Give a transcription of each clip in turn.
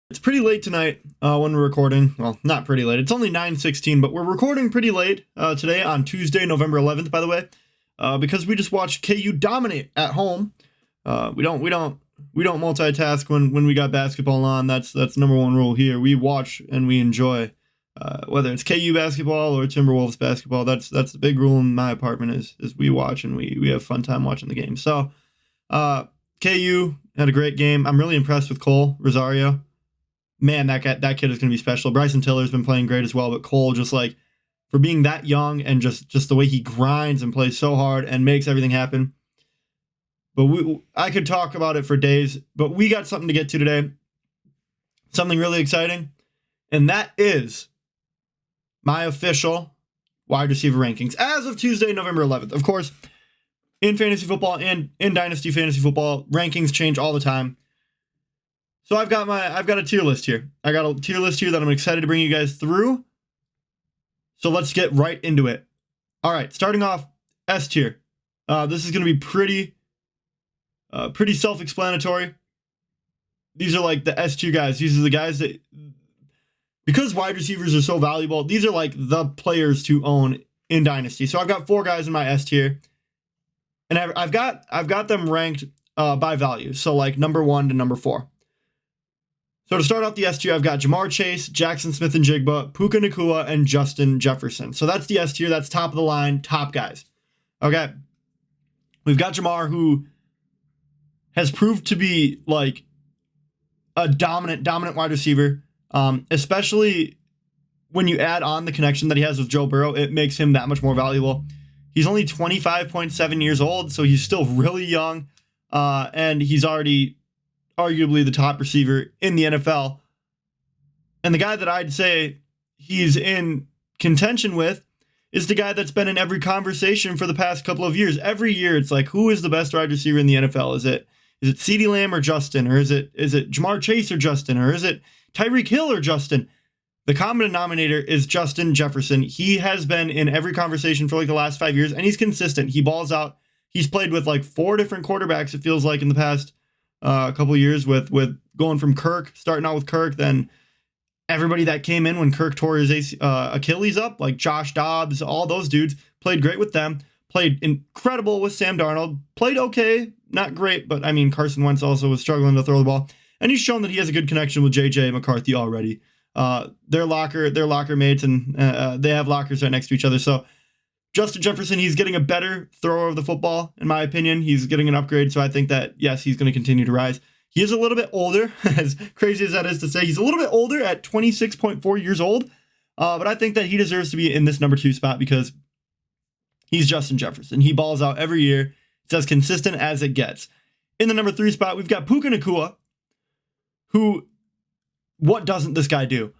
It's pretty late tonight when we're recording. Well, not pretty late. It's only 9:16, but we're recording pretty late today on Tuesday, November 11th, by the way, because we just watched KU dominate at home. We don't multitask when we got basketball on. That's number one rule here. We watch and we enjoy, whether it's KU basketball or Timberwolves basketball. That's the big rule in my apartment is we watch and we have fun time watching the game. So KU had a great game. I'm really impressed with Cole Rosario. Man, that kid is going to be special. Bryson Tiller's been playing great as well, but Cole, just like, for being that young and just the way he grinds and plays so hard and makes everything happen. But I could talk about it for days, but we got something to get to today. Something really exciting, and that is my official wide receiver rankings as of Tuesday, November 11th. Of course, in fantasy football and in Dynasty fantasy football, rankings change all the time. So I've got a tier list here. I got a tier list here that I'm excited to bring you guys through. So let's get right into it. All right, starting off S tier. This is going to be pretty self-explanatory. These are like the S tier guys. These are the guys that, because wide receivers are so valuable, these are like the players to own in Dynasty. So I've got 4 guys in my S tier, and I've got them ranked by value. So like number 1 to number 4. So to start off the S tier, I've got Jamar Chase, Jackson Smith-Njigba, Puka Nacua, and Justin Jefferson. So that's the S tier. That's top of the line, top guys. Okay. We've got Jamar, who has proved to be like a dominant wide receiver, especially when you add on the connection that he has with Joe Burrow. It makes him that much more valuable. He's only 25.7 years old, so he's still really young, and he's already arguably the top receiver in the NFL. And the guy that I'd say he's in contention with is the guy that's been in every conversation for the past couple of years. Every year it's like, who is the best wide receiver in the NFL? Is it CeeDee Lamb or Justin? Or is it Jamar Chase or Justin? Or is it Tyreek Hill or Justin? The common denominator is Justin Jefferson. He has been in every conversation for like the last 5 years, and he's consistent. He balls out. He's played with like 4 different quarterbacks, it feels like, in the past a couple years, with going from Kirk, starting out with Kirk, then everybody that came in when Kirk tore his Achilles up, like Josh Dobbs, all those dudes, played great with them, played incredible with Sam Darnold, played okay, not great, but I mean, Carson Wentz also was struggling to throw the ball, and he's shown that he has a good connection with JJ McCarthy already. They're locker mates, and they have lockers right next to each other. So Justin Jefferson, he's getting a better thrower of the football, in my opinion. He's getting an upgrade, so I think that, yes, he's going to continue to rise. He is a little bit older, as crazy as that is to say. He's a little bit older at 26.4 years old, but I think that he deserves to be in this number 2 spot because he's Justin Jefferson. He balls out every year. It's as consistent as it gets. In the number 3 spot, we've got Puka Nacua, who, what doesn't this guy do?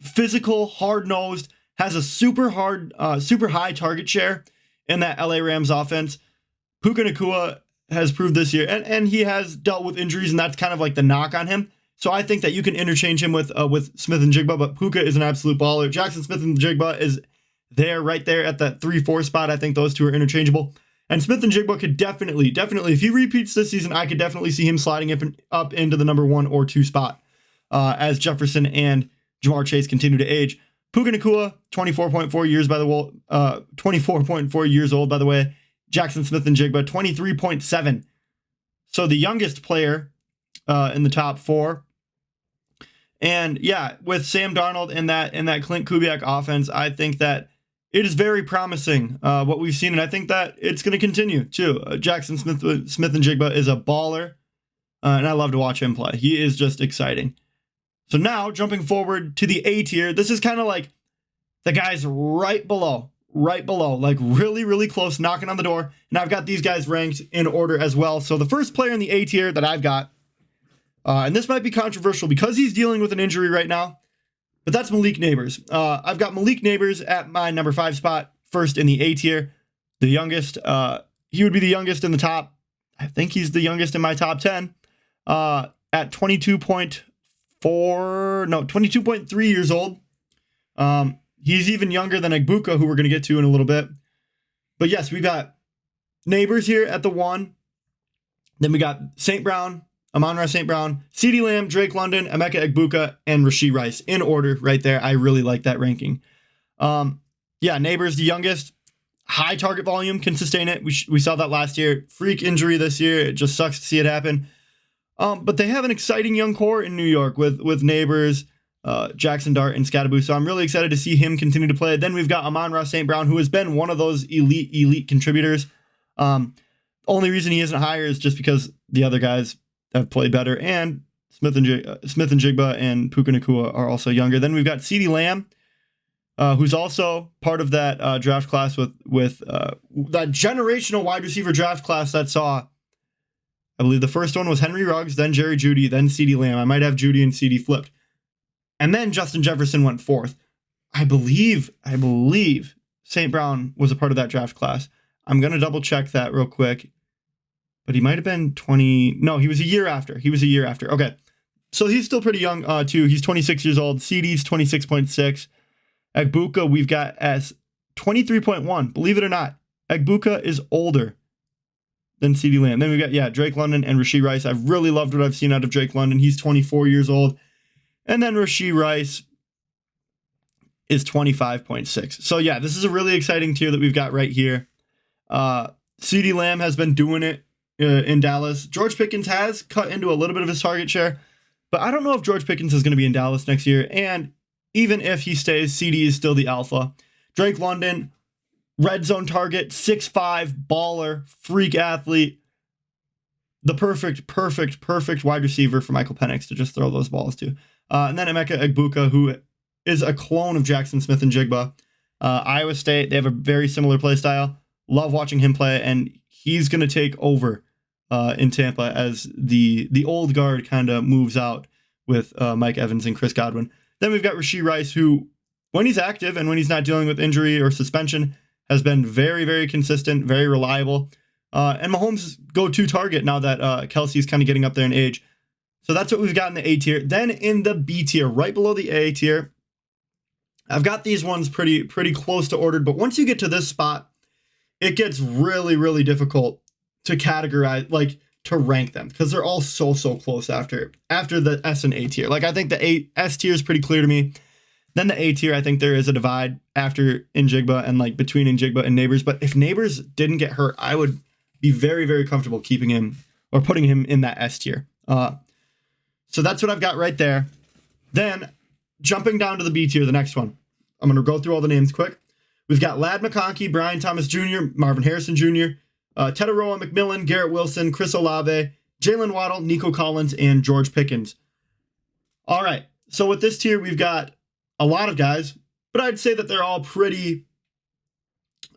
Physical, hard-nosed, has a super high target share in that LA Rams offense. Puka Nacua has proved this year, and he has dealt with injuries, and that's kind of like the knock on him. So I think that you can interchange him with Smith-Njigba, but Puka is an absolute baller. Jackson Smith-Njigba is right there at that 3-4 spot. I think those two are interchangeable. And Smith-Njigba could definitely, if he repeats this season, I could definitely see him sliding up into the number 1 or 2 spot as Jefferson and Jamar Chase continue to age. Puka Nacua, 24.4 years old, by the way. Jackson Smith-Njigba, 23.7. So the youngest player in the top 4. And yeah, with Sam Darnold and that Clint Kubiak offense, I think that it is very promising what we've seen, and I think that it's going to continue too. Jackson Smith-Njigba is a baller, and I love to watch him play. He is just exciting. So now, jumping forward to the A tier, this is kind of like the guys right below, like really, really close, knocking on the door. And I've got these guys ranked in order as well. So the first player in the A tier that I've got, and this might be controversial because he's dealing with an injury right now, but that's Malik Neighbors. I've got Malik Neighbors at my number 5 spot, first in the A tier, the youngest. He would be the youngest in the top. I think he's the youngest in my top 10 at 22.3 years old. He's even younger than Egbuka, who we're going to get to in a little bit. But yes, we've got Neighbors here at the 1. Then we got St. Brown Amon-Ra St. Brown, CeeDee Lamb, Drake London, Emeka Egbuka, and Rashee Rice in order right there. I really like that ranking. Yeah, Neighbors, the youngest, high target volume, can sustain it. We saw that last year. Freak injury this year. It just sucks to see it happen. But they have an exciting young core in New York with Neighbors, Jackson Dart, and Scattaboo. So I'm really excited to see him continue to play. Then we've got Amon-Ra St. Brown, who has been one of those elite contributors. Only reason he isn't higher is just because the other guys have played better, and Smith and Jigba and Puka Nacua are also younger. Then we've got CeeDee Lamb, who's also part of that draft class with that generational wide receiver draft class that saw, I believe the first one was Henry Ruggs, then Jerry Jeudy, then CeeDee Lamb. I might have Jeudy and CeeDee flipped. And then Justin Jefferson went fourth. I believe St. Brown was a part of that draft class. I'm going to double check that real quick. But he might have been 20. No, he was a year after. Okay. So he's still pretty young, too. He's 26 years old. CD's 26.6. Egbuka, we've got as 23.1. Believe it or not, Egbuka is older than CeeDee Lamb. Then we've got, Drake London and Rashee Rice. I've really loved what I've seen out of Drake London. He's 24 years old. And then Rashee Rice is 25.6. So, yeah, this is a really exciting tier that we've got right here. CeeDee Lamb has been doing it in Dallas. George Pickens has cut into a little bit of his target share, but I don't know if George Pickens is going to be in Dallas next year. And even if he stays, CD is still the alpha. Drake London, red zone target, 6'5", baller, freak athlete. The perfect wide receiver for Michael Penix to just throw those balls to. And then Emeka Egbuka, who is a clone of Jackson Smith and Jigba. Iowa State, they have a very similar play style. Love watching him play, and he's going to take over in Tampa as the old guard kind of moves out with Mike Evans and Chris Godwin. Then we've got Rashee Rice, who, when he's active and when he's not dealing with injury or suspension, has been very, very consistent, very reliable. And Mahomes' go-to target now that Kelsey's kind of getting up there in age. So that's what we've got in the A tier. Then in the B tier, right below the A tier, I've got these ones pretty close to ordered. But once you get to this spot, it gets really, really difficult to categorize, like to rank them, because they're all so close after the S and A tier. Like, I think the S tier is pretty clear to me. Then the A tier, I think there is a divide after Njigba and like between Njigba and Neighbors. But if Neighbors didn't get hurt, I would be very, very comfortable keeping him or putting him in that S tier. So that's what I've got right there. Then jumping down to the B tier, the next one. I'm going to go through all the names quick. We've got Ladd McConkey, Brian Thomas Jr., Marvin Harrison Jr., Teteroa McMillan, Garrett Wilson, Chris Olave, Jalen Waddle, Nico Collins, and George Pickens. All right, so with this tier, we've got a lot of guys, but I'd say that they're all pretty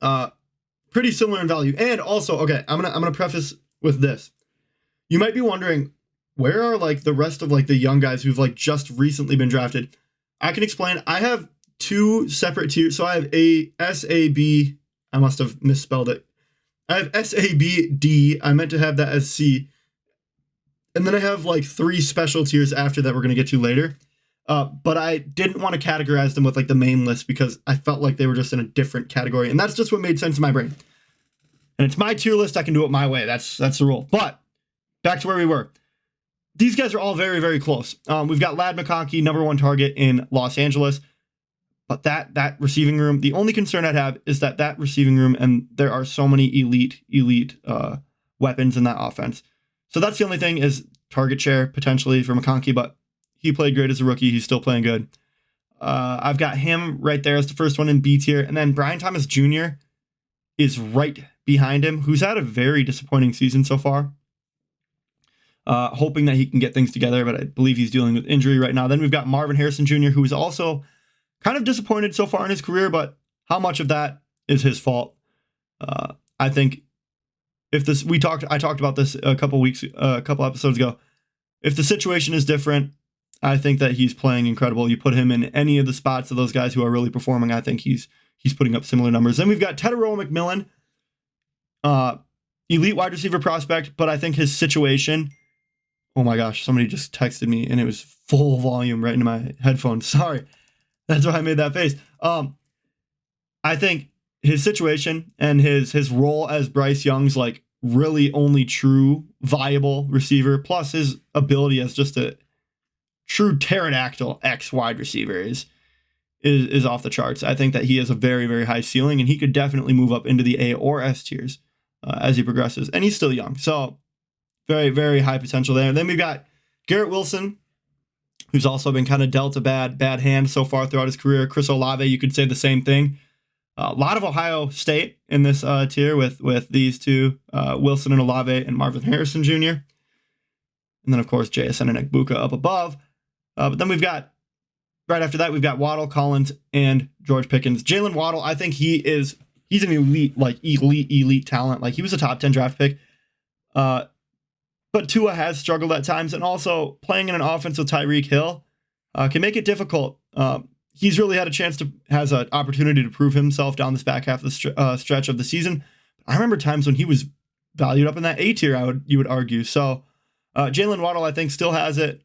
similar in value. And also, okay, I'm gonna preface with this. You might be wondering, where are like the rest of like the young guys who've like just recently been drafted? I can explain. I have two separate tiers. So I have a SAB. I must have misspelled it. I have SABD. I meant to have that as C. And then I have like three special tiers after that we're going to get to later. But I didn't want to categorize them with like the main list because I felt like they were just in a different category. And that's just what made sense in my brain. And it's my tier list. I can do it my way. That's the rule. But back to where we were. These guys are all very, very close. We've got Ladd McConkey, number one target in Los Angeles. But that receiving room, the only concern I'd have is that receiving room, and there are so many elite weapons in that offense. So that's the only thing is target share potentially for McConkey, but he played great as a rookie. He's still playing good. I've got him right there as the first one in B tier. And then Brian Thomas Jr. is right behind him, who's had a very disappointing season so far. Hoping that he can get things together, but I believe he's dealing with injury right now. Then we've got Marvin Harrison Jr., who is also kind of disappointed so far in his career, but how much of that is his fault? I think if this, I talked about this a couple episodes ago. If the situation is different, I think that he's playing incredible. You put him in any of the spots of those guys who are really performing, I think he's putting up similar numbers. Then we've got Teteroa McMillan, elite wide receiver prospect, but I think his situation, oh my gosh, somebody just texted me and it was full volume right into my headphones. Sorry. That's why I made that face. I think his situation and his role as Bryce Young's like really only true viable receiver. Plus his ability as just a true pterodactyl X wide receiver is off the charts. I think that he has a very, very high ceiling, and he could definitely move up into the A or S tiers as he progresses. And he's still young, so very, very high potential there. And then we've got Garrett Wilson, who's also been kind of dealt a bad hand so far throughout his career. Chris Olave, you could say the same thing. A lot of Ohio State in this tier with these two, Wilson and Olave and Marvin Harrison Jr. And then, of course, JSN and Egbuka up above. But then we've got, right after that, we've got Waddle, Collins, and George Pickens. Jalen Waddle, I think he's an elite talent. Like, he was a top 10 draft pick. But Tua has struggled at times, and also playing in an offense with Tyreek Hill can make it difficult. He's really had a chance has an opportunity to prove himself down this back half of the stretch of the season. I remember times when he was valued up in that A tier, you would argue. So Jalen Waddle, I think, still has it.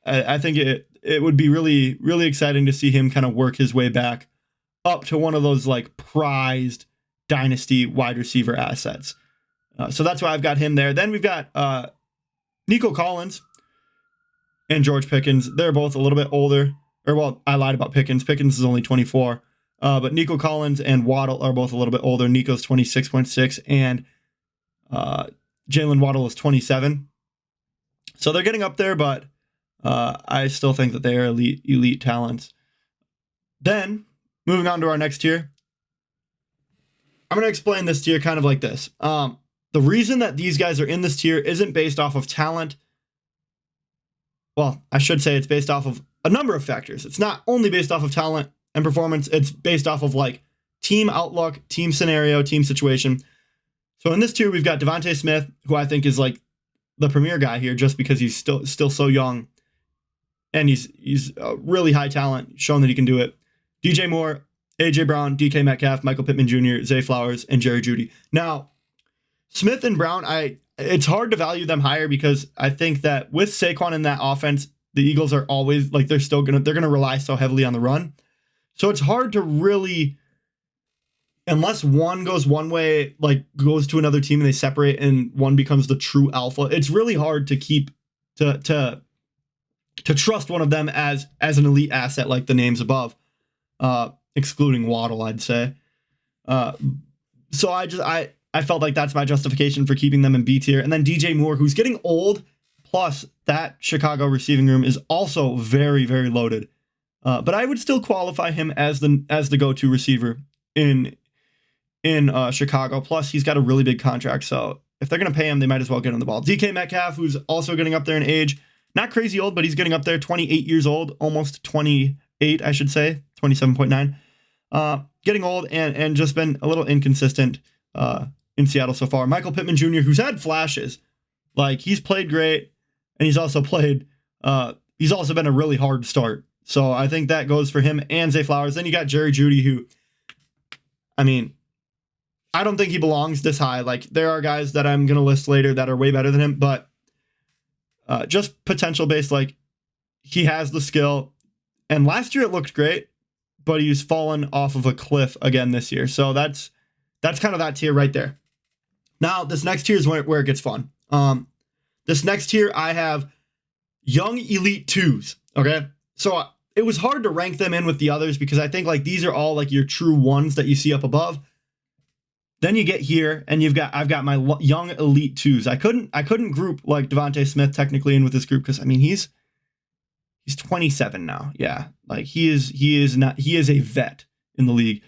I think it would be really, really exciting to see him kind of work his way back up to one of those like prized dynasty wide receiver assets. So that's why I've got him there. Then we've got Nico Collins and George Pickens. They're both a little bit older. Or, well, I lied about Pickens. Pickens is only 24. But Nico Collins and Waddle are both a little bit older. Nico's 26.6 and Jalen Waddle is 27. So they're getting up there, but I still think that they are elite talents. Then, moving on to our next tier, I'm going to explain this tier kind of like this. The reason that these guys are in this tier isn't based off of talent. Well, I should say it's based off of a number of factors. It's not only based off of talent and performance. It's based off of like team outlook, team scenario, team situation. So in this tier, we've got Devontae Smith, who I think is like the premier guy here just because he's still so young. And he's a really high talent, shown that he can do it. DJ Moore, AJ Brown, DK Metcalf, Michael Pittman Jr., Zay Flowers, and Jerry Jeudy. Now, Smith and Brown, it's hard to value them higher because I think that with Saquon in that offense, the Eagles are always like they're gonna rely so heavily on the run. So it's hard to really, unless one goes one way, like goes to another team and they separate and one becomes the true alpha. It's really hard to keep to trust one of them as an elite asset like the names above, excluding Waddle, I'd say. So I felt like that's my justification for keeping them in B tier. And then DJ Moore, who's getting old, plus that Chicago receiving room is also very, very loaded. But I would still qualify him as the go-to receiver in Chicago. Plus, he's got a really big contract, so if they're going to pay him, they might as well get him the ball. DK Metcalf, who's also getting up there in age, not crazy old, but he's getting up there, 28 years old, almost 28, I should say, 27.9. Getting old and just been a little inconsistent in Seattle so far. Michael Pittman Jr., who's had flashes, like he's played great, and he's also been a really hard start. So I think that goes for him and Zay Flowers. Then you got Jerry Jeudy, who, I mean, I don't think he belongs this high. Like there are guys that I'm going to list later that are way better than him, but just potential based, like he has the skill. And last year it looked great, but he's fallen off of a cliff again this year. So that's kind of that tier right there. Now, this next tier is where it gets fun. This next tier, I have young elite twos. Okay. So it was hard to rank them in with the others because I think like these are all like your true ones that you see up above. Then you get here and I've got my young elite twos. I couldn't group like Devontae Smith technically in with this group because I mean he's 27 now. Yeah. Like he is a vet in the league.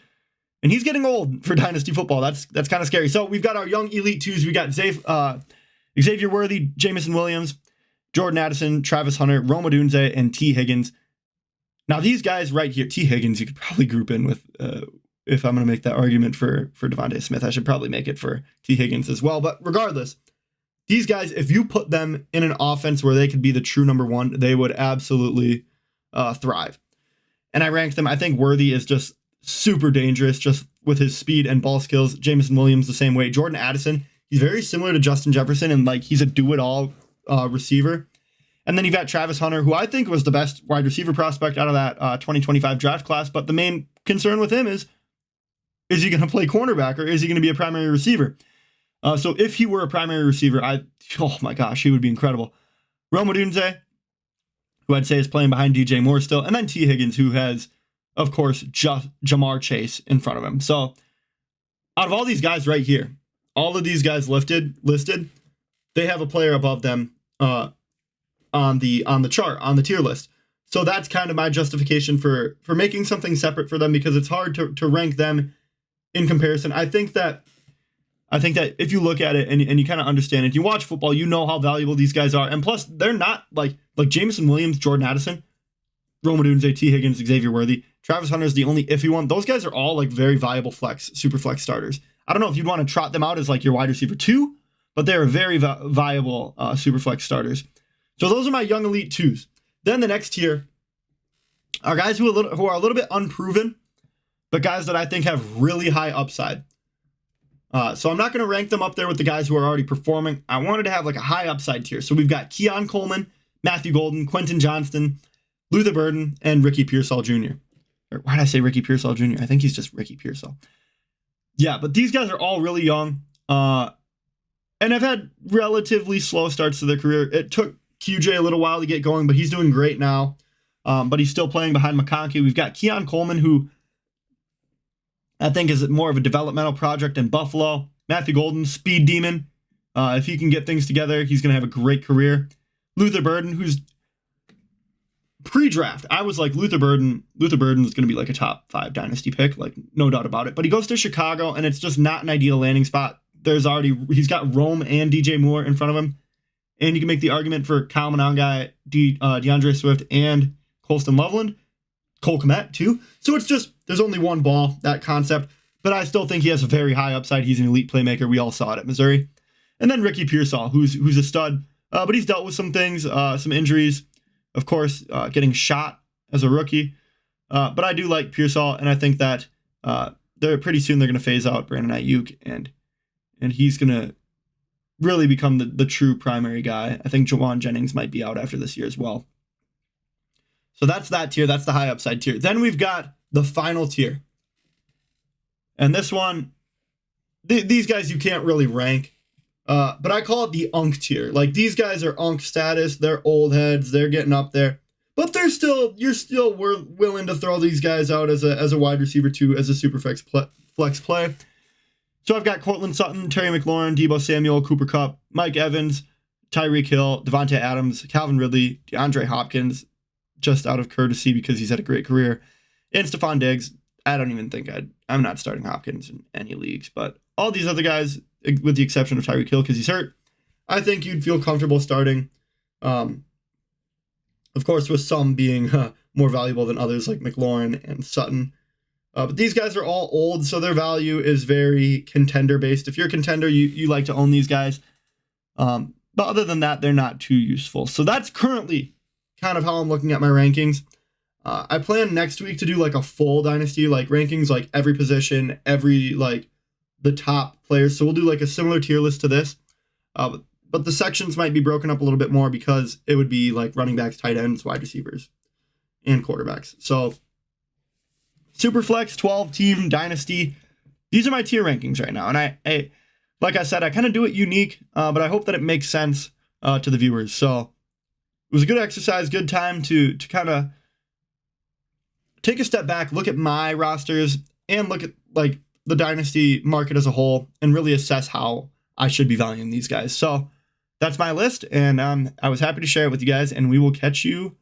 And he's getting old for Dynasty football. That's kind of scary. So we've got our young elite twos. We got Xavier Worthy, Jamison Williams, Jordan Addison, Travis Hunter, Rome Odunze, and T. Higgins. Now these guys right here, T. Higgins, you could probably group in with, if I'm going to make that argument for Devontae Smith, I should probably make it for T. Higgins as well. But regardless, these guys, if you put them in an offense where they could be the true number one, they would absolutely thrive. And I ranked them. I think Worthy is just super dangerous just with his speed and ball skills. Jamison Williams the same way. Jordan Addison, he's very similar to Justin Jefferson and like he's a do-it-all receiver. And then you've got Travis Hunter, who I think was the best wide receiver prospect out of that 2025 draft class. But the main concern with him is he going to play cornerback or is he going to be a primary receiver? So if he were a primary receiver, oh my gosh, he would be incredible. Rome Odunze, who I'd say is playing behind DJ Moore still, and then T. Higgins, who has, of course, just Jamar Chase in front of him. So out of all these guys right here, all of these guys listed, they have a player above them on the chart, on the tier list. So that's kind of my justification for making something separate for them, because it's hard to rank them in comparison. I think that if you look at it and you kind of understand it, you watch football, you know how valuable these guys are. And plus, they're not like Jameson Williams, Jordan Addison, Rome Odunze, T. Higgins, Xavier Worthy. Travis Hunter is the only iffy one. Those guys are all like very viable super flex starters. I don't know if you'd want to trot them out as like your wide receiver 2, but they're very viable super flex starters. So those are my young elite 2s. Then the next tier are guys who are a little bit unproven, but guys that I think have really high upside. So I'm not going to rank them up there with the guys who are already performing. I wanted to have like a high upside tier. So we've got Keon Coleman, Matthew Golden, Quentin Johnston, Luther Burden, and Ricky Pearsall Jr. Or why did I say Ricky Pearsall Jr.? I think he's just Ricky Pearsall. Yeah, but these guys are all really young and have had relatively slow starts to their career. It took QJ a little while to get going, but he's doing great now. But he's still playing behind McConkey. We've got Keon Coleman, who I think is more of a developmental project in Buffalo. Matthew Golden, speed demon. If he can get things together, he's going to have a great career. Luther Burden, who's pre-draft, I was like, Luther Burden is going to be like a top 5 dynasty pick, like no doubt about it. But he goes to Chicago, and it's just not an ideal landing spot. He's got Rome and DJ Moore in front of him. And you can make the argument for Kyle Monangai, DeAndre Swift, and Colston Loveland. Cole Kmet, too. So it's just, there's only one ball, that concept. But I still think he has a very high upside. He's an elite playmaker. We all saw it at Missouri. And then Ricky Pearsall, who's a stud. But he's dealt with some things, some injuries. Of course, getting shot as a rookie. But I do like Pearsall, and I think that pretty soon they're going to phase out Brandon Ayuk, and he's going to really become the true primary guy. I think Jawan Jennings might be out after this year as well. So that's that tier. That's the high upside tier. Then we've got the final tier. And this one, these guys you can't really rank. But I call it the Unk tier. Like, these guys are Unk status. They're old heads. They're getting up there. But you're still willing to throw these guys out as a wide receiver 2, as a super flex play. So I've got Cortland Sutton, Terry McLaurin, Deebo Samuel, Cooper Kupp, Mike Evans, Tyreek Hill, Devontae Adams, Calvin Ridley, DeAndre Hopkins, just out of courtesy because he's had a great career, and Stephon Diggs. I don't even think I'm not starting Hopkins in any leagues, but all these other guys, with the exception of Tyreek Hill because he's hurt, I think you'd feel comfortable starting. Of course, with some being more valuable than others, like McLaurin and Sutton. But these guys are all old, so their value is very contender-based. If you're a contender, you like to own these guys. But other than that, they're not too useful. So that's currently kind of how I'm looking at my rankings. I plan next week to do like a full dynasty, like rankings, like every position, the top players. So we'll do like a similar tier list to this. But the sections might be broken up a little bit more because it would be like running backs, tight ends, wide receivers, and quarterbacks. So Superflex, 12-team dynasty. These are my tier rankings right now. And I like I said, I kind of do it unique, but I hope that it makes sense to the viewers. So it was a good exercise, good time to kind of take a step back, look at my rosters, and look at like the dynasty market as a whole, and really assess how I should be valuing these guys. So that's my list, and I was happy to share it with you guys, and we will catch you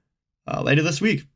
later this week.